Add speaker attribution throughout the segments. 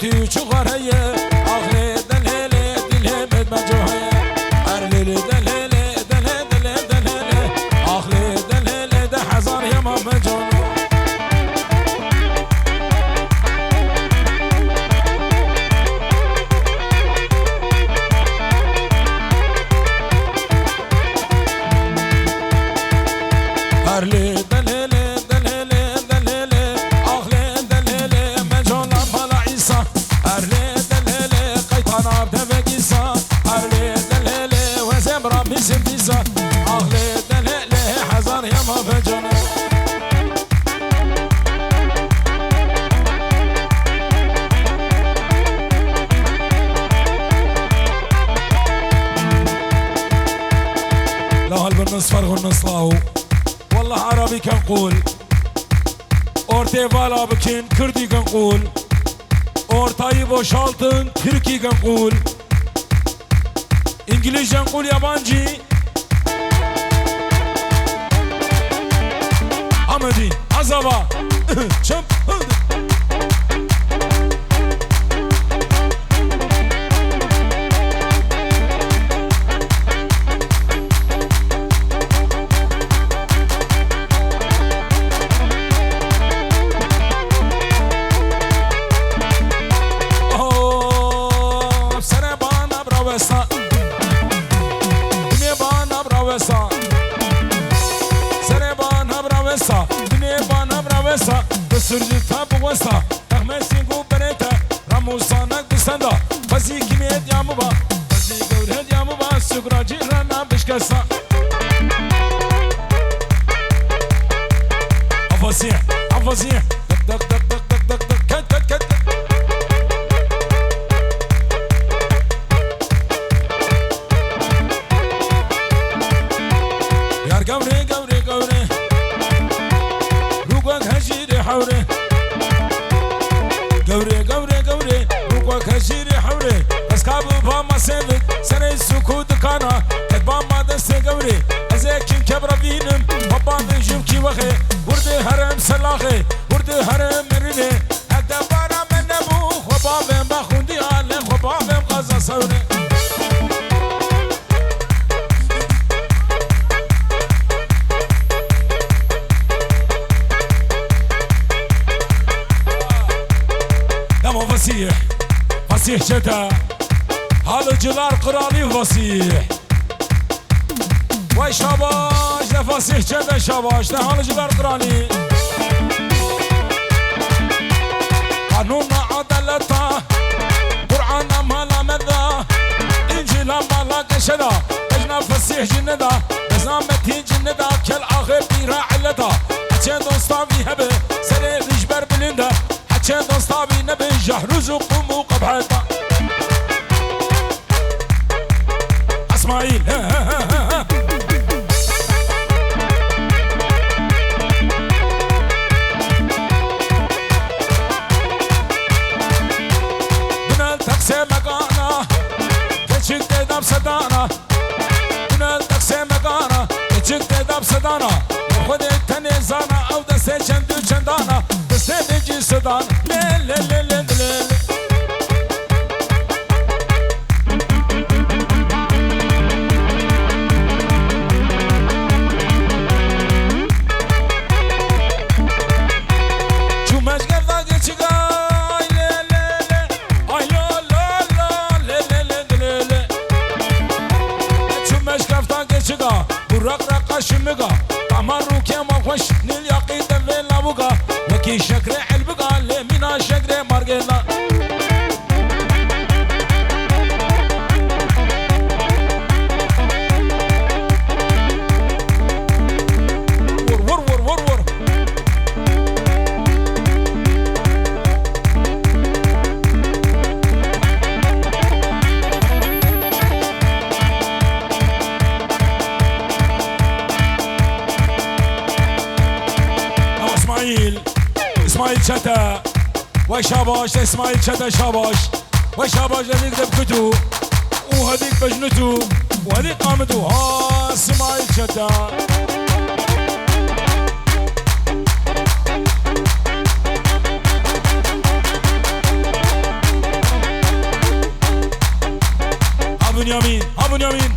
Speaker 1: تي شغرية أغلي دلهلي دلهي بيت مجوهية أرلي دلهلي دلهي دلهي دلهلي أغلي دلهلي ده حزار يا ماما جونو أرلي دلهلي دلهلي دلهلي أغلي دلهلي مجونا بلا عيسى أرلي دلهلي قيطانا بدفقيسا أرلي دلهلي وزمرا بسبيسا أغلي دلهلي حزار يا ما بجونا لا هل بالنص فرغ النص لاهو والله عربي كنقول أورتي فالا بكين كردي كنقول أورتاي بوشالتن تركي كنقول إنجليزي كنقول يابانجي أمدي عزبا شب بسرد تاب وسا تغمسين قو بريتا رموسانك بسندا بزي كميت يا مبا بزي قورهد يا مبا سقرا جيرانا بشكسا عفاسيح عفاسيح دق دق دق دق دق دق كت كت كت يار قوري قوري قوري روقك هجيري حوري قوري قوري قوري روقك هجيري حوري اسكابو باما سيفك سنة السكوت كانا كتبان ما دستي قوري ازيكين كبرا بينم بابان بيجيب كي وخي وردي هرم سلاخي وردي هرم مريني اكدا بارا من نبو خبابين باخوندي آلي خبابين غزا سوري فسيح فسيح جدا هالجلار قرالي فسيح واي شاباش ده فسيح جدا شاباش ده هالجلار قرالي قانون عدالتا قرآن مالا مذا إنجيل مالا كشدا اجنا فسيح جندا بزامتين جندا كل آخر بيرا علتا حتى دوستاوي هبه سري رجبر بلنده حتى دوستاوي نبي جهروز وقومو قبحتا اسماعيل بنا التقسيم مقانا كتشك تداب صدانا بنا التقسيم مقانا كتشك تداب صدانا خود التنزانا او دستي چندو چندانا دستي بيجي صدانا ليل ليل ليل ليل شمقا قمرو كيما خوش نلياقي دفين لابوقا وكي شكري علبقا لمينا شكري مارقينا ور ور ور ور ور اسماعيل شتا وشاباش اسماعيل شتا شاباش وشاباش هذيك دبكتو وهذيك بجنتو وهذيك قامتو ها اسماعيل شتا بنيامين ها بنيامين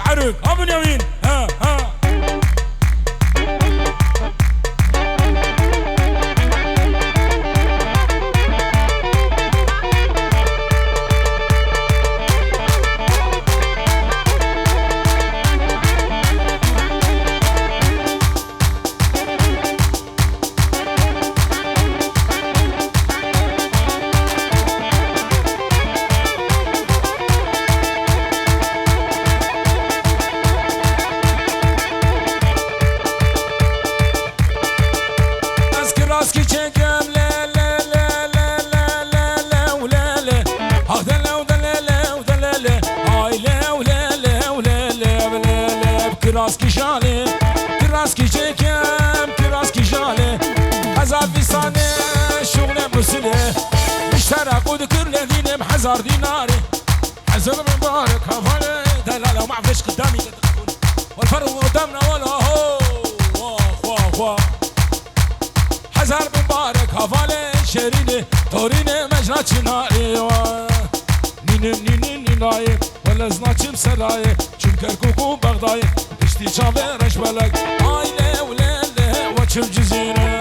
Speaker 1: عرق ها بنيامين ها راسكي چکم لا لا لا لا لا لا لا ولا لا هذا لا ولا لا ولا لا هاي لا ولا لا ولا لا ولا لا براسكي شالي براسكي چکم براسكي شالي هزار في سنة شغل مسله اشترك وذكر لذينم حزار ديناري حزر مبارك هفالي دلالة وما فيش قدامي والفرق قدامنا ولا هو واه واه حزر مبارك هفالي شريني توريني مجرى چنائي نينم نيناي ولا زناچم سراي چون كركوكو بغداي اشتي چاوه رشبلك آيله ولله وچم جزيره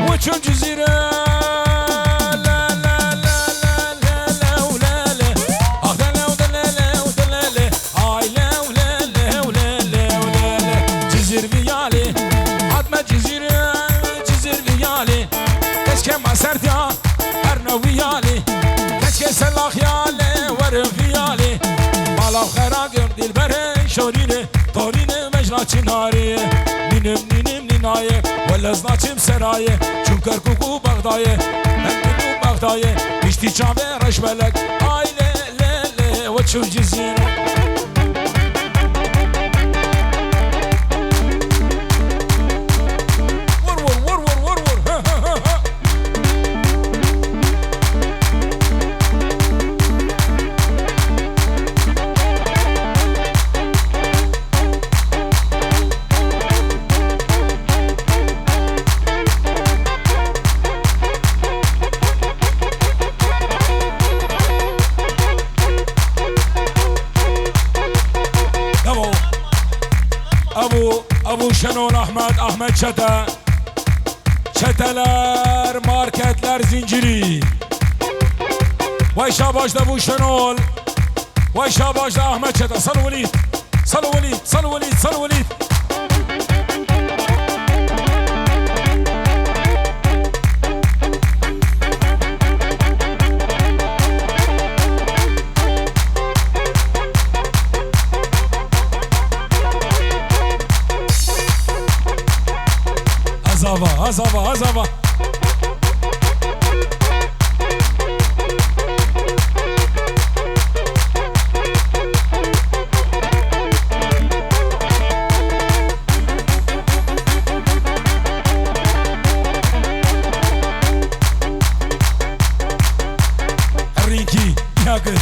Speaker 1: وچم جزيره سرديا أرنويالي كشك سلاخ يالي ورفيالي مالا خراقم دل بري شوريني طوريني مجرى چناري نينم نيناي ولا زناچم سراي چون كركوكو بغداي نمنو بغداي اشتي چاوه رشبلك آي لي لي لي وچو جزيره ابو شنون احمد çeteler marketler zinciri vay şabaşda ابو شنون vay şabaşda Ahmet Çete salı velid salı velid salı velid salı velid Azava Rinki yakın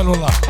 Speaker 1: والله